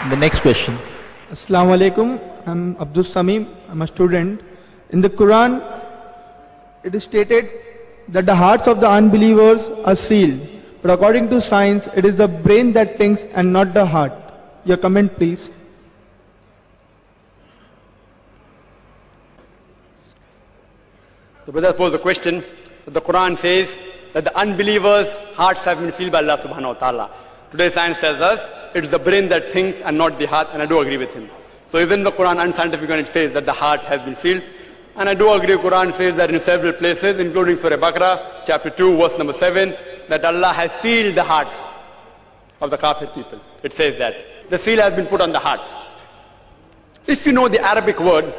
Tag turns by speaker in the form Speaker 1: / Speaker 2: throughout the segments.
Speaker 1: The next question.
Speaker 2: Assalamu alaikum. I'm Abdul Samim. I'm a student. In the Quran, it is stated that the hearts of the unbelievers are sealed. But according to science, it is the brain that thinks and not the heart. Your comment, please.
Speaker 3: The brother posed the question that the Quran says that the unbelievers' hearts have been sealed by Allah subhanahu wa ta'ala. Today science tells us it is the brain that thinks and not the heart, and I do agree with him. So even the Quran unscientific when it says that the heart has been sealed, and I do agree the Quran says that in several places, including Surah Baqarah, chapter 2, verse number 7, that Allah has sealed the hearts of the kafir people. It says that. The seal has been put on the hearts. If you know the Arabic word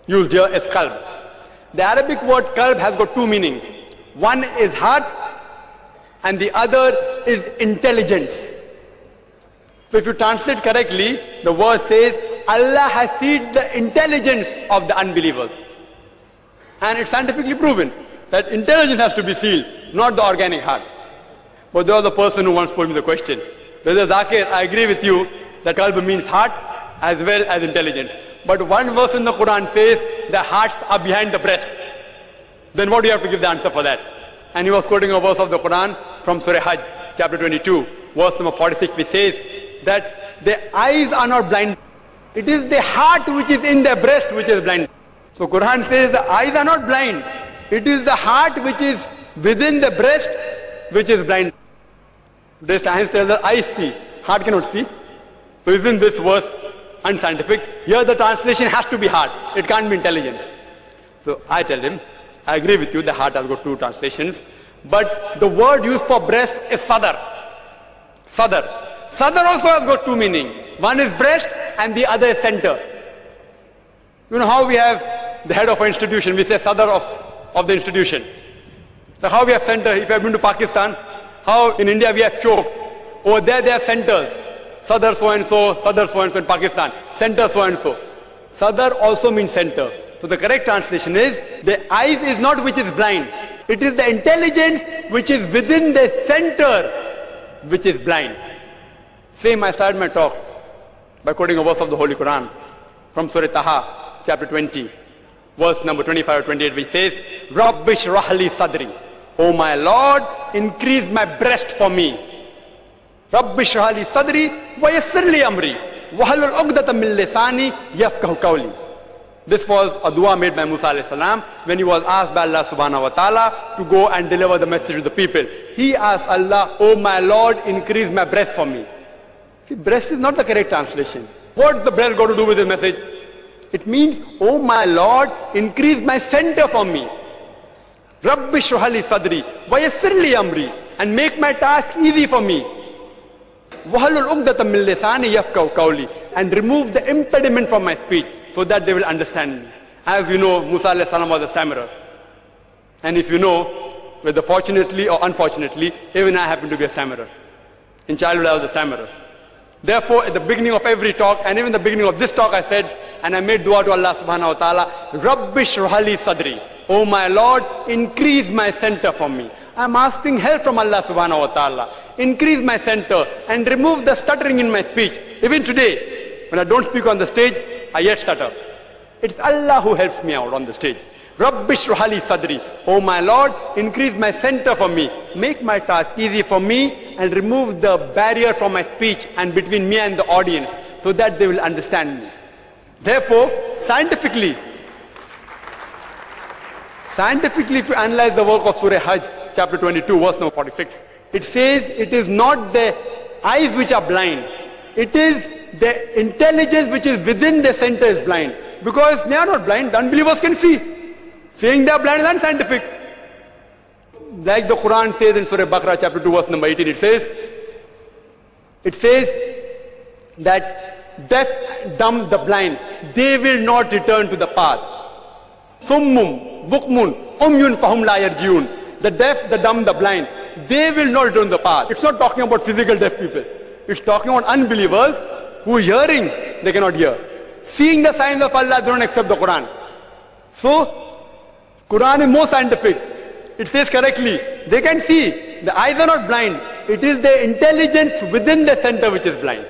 Speaker 3: used here is qalb. The Arabic word qalb has got two meanings. One is heart and the other is intelligence. So if you translate correctly, the word says Allah has sealed the intelligence of the unbelievers. And it's scientifically proven that intelligence has to be sealed, not the organic heart. But there was a person who once posed me the question. Brother Zakir, I agree with you that qalb means heart as well as intelligence. But one verse in the Quran says the hearts are behind the breast. Then what do you have to give the answer for that? And he was quoting a verse of the Quran from Surah Hajj, chapter 22, verse number 46, which says that their eyes are not blind. It is the heart which is in their breast which is blind. So Quran says the eyes are not blind. It is the heart which is within the breast which is blind. The science tells us eyes see, heart cannot see. So isn't this verse unscientific? Here the translation has to be heart. It can't be intelligence. So I tell him, I agree with you, the heart has got two translations. But the word used for breast is sadar. Sadar. Sadar also has got two meanings. One is breast and the other is center. You know how we have the head of an institution, we say sadar of the institution. So how we have center, if you have been to Pakistan, how in India we have chowk. Over there they have centers. Sadar so and so in Pakistan. Center so and so. Sadar also means center. So the correct translation is, the eyes is not which is blind. It is the intelligence which is within the center which is blind. Same, I started my talk by quoting a verse of the Holy Quran from Surah Taha, chapter 20, verse number 25 or 28, which says, Rabbi shrah li sadri. O my Lord, increase my breast for me. Rabbi shrah li sadri wa yassir li amri wa halul uqdatan min lisani yafqahu qawli. This was a dua made by Musa alayhi salam when he was asked by Allah subhanahu wa ta'ala to go and deliver the message to the people. He asked Allah, O my Lord, increase my breast for me. See, breast is not the correct translation. What's the breast got to do with this message? It means, O my Lord, increase my center for me. Rabbi shrah li sadri wa yassir li amri, and make my task easy for me. Wahalul uqdatan min lisani yafqahu qawli, and remove the impediment from my speech so that they will understand me. As you know, Musa alayhi salam was a stammerer. And if you know, whether fortunately or unfortunately, even I happen to be a stammerer. In childhood I was a stammerer. Therefore, at the beginning of every talk, and even the beginning of this talk, I said, and I made dua to Allah subhanahu wa ta'ala, Rabbi shrah li sadri. O my Lord, increase my center for me. I am asking help from Allah subhanahu wa ta'ala. Increase my center and remove the stuttering in my speech. Even today, when I don't speak on the stage, I yet stutter. It's Allah who helps me out on the stage. Rabbi shrah li sadri. O my Lord, increase my center for me. Make my task easy for me and remove the barrier from my speech and between me and the audience so that they will understand me. Therefore, scientifically, if you analyze the work of Surah Hajj, chapter 22, verse number 46, it says it is not the eyes which are blind. It is the intelligence which is within the center is blind. Because they are not blind, the unbelievers can see. Saying they are blind is unscientific. Like the Quran says in Surah Baqarah, chapter 2, verse number 18, it says that deaf, dumb, the blind, they will not return to the path. Summum, bukmun, umyun fahum la yarjiun. The deaf, the dumb, the blind, they will not return to the path. It's not talking about physical deaf people. It's talking about unbelievers who are hearing, they cannot hear. Seeing the signs of Allah, they don't accept the Quran. So, Quran is more scientific. It says correctly, they can see. The eyes are not blind. It is the intelligence within the center which is blind.